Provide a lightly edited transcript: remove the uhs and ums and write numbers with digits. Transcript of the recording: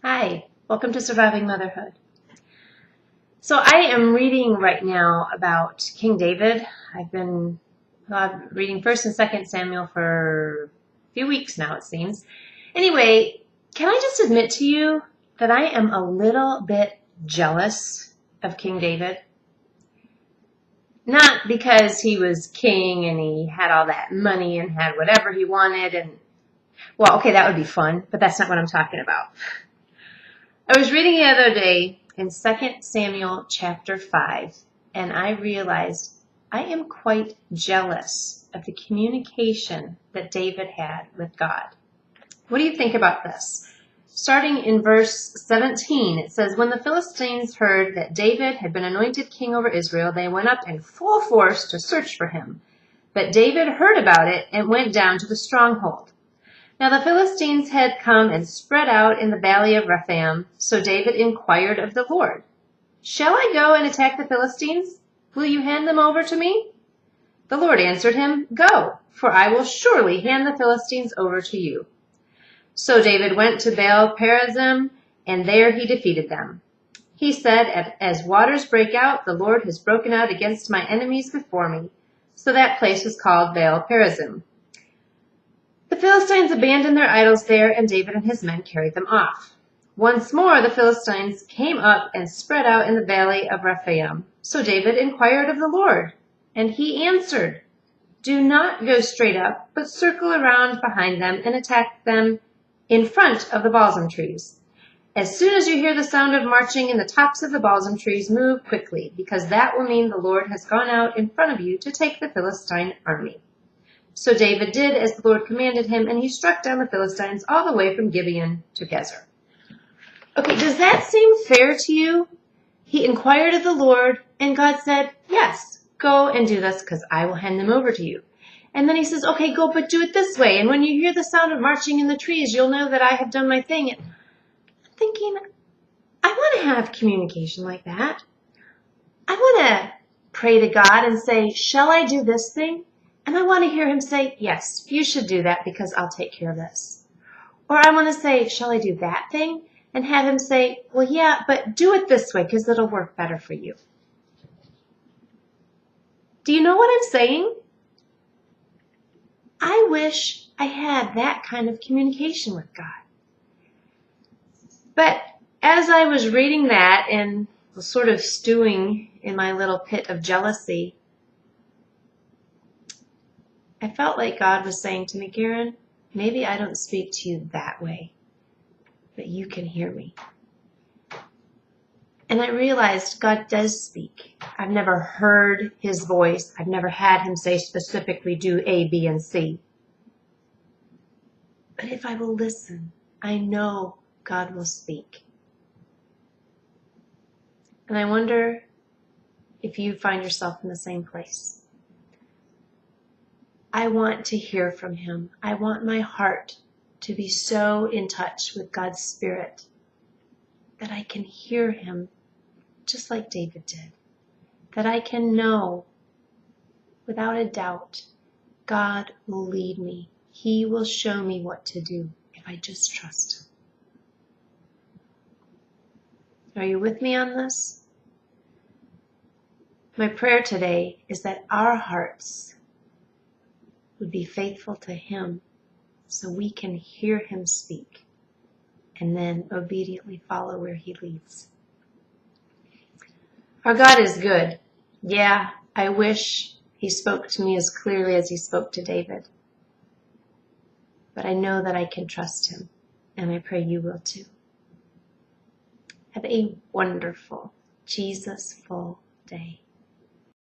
Hi, welcome to Surviving Motherhood. So I am reading right now about King David. I've been reading 1st and 2nd Samuel for a few weeks now, it seems. Anyway, can I just admit to you that I am a little bit jealous of King David? Not because he was king and he had all that money and had whatever he wanted well, okay, that would be fun, but that's not what I'm talking about. I was reading the other day in 2 Samuel chapter 5, and I realized I am quite jealous of the communication that David had with God. What do you think about this? Starting in verse 17, it says, "When the Philistines heard that David had been anointed king over Israel, they went up in full force to search for him. But David heard about it and went down to the stronghold. Now the Philistines had come and spread out in the valley of Rephaim, so David inquired of the Lord, 'Shall I go and attack the Philistines? Will you hand them over to me?' The Lord answered him, 'Go, for I will surely hand the Philistines over to you.' So David went to Baal-perazim, and there he defeated them. He said, 'As waters break out, the Lord has broken out against my enemies before me.' So that place was called Baal-perazim. The Philistines abandoned their idols there, and David and his men carried them off. Once more the Philistines came up and spread out in the valley of Rephaim. So David inquired of the Lord, and he answered, 'Do not go straight up, but circle around behind them and attack them in front of the balsam trees. As soon as you hear the sound of marching in the tops of the balsam trees, move quickly, because that will mean the Lord has gone out in front of you to take the Philistine army.' So David did as the Lord commanded him, and he struck down the Philistines all the way from Gibeon to Gezer." Okay, does that seem fair to you? He inquired of the Lord, and God said, "Yes, go and do this, because I will hand them over to you." And then he says, "Okay, go, but do it this way. And when you hear the sound of marching in the trees, you'll know that I have done my thing." And I'm thinking, I want to have communication like that. I want to pray to God and say, "Shall I do this thing?" And I want to hear him say, "Yes, you should do that because I'll take care of this." Or I want to say, "Shall I do that thing?" And have him say, "Well, yeah, but do it this way because it'll work better for you." Do you know what I'm saying? I wish I had that kind of communication with God. But as I was reading that and was sort of stewing in my little pit of jealousy, I felt like God was saying to me, "Karen, maybe I don't speak to you that way, but you can hear me." And I realized God does speak. I've never heard his voice. I've never had him say specifically, "Do A, B, and C." But if I will listen, I know God will speak. And I wonder if you find yourself in the same place. I want to hear from him. I want my heart to be so in touch with God's Spirit that I can hear him just like David did. That I can know without a doubt God will lead me. He will show me what to do if I just trust him. Are you with me on this? My prayer today is that our hearts would be faithful to him so we can hear him speak and then obediently follow where he leads. Our God is good. Yeah, I wish he spoke to me as clearly as he spoke to David. But I know that I can trust him, and I pray you will too. Have a wonderful, Jesus-full day.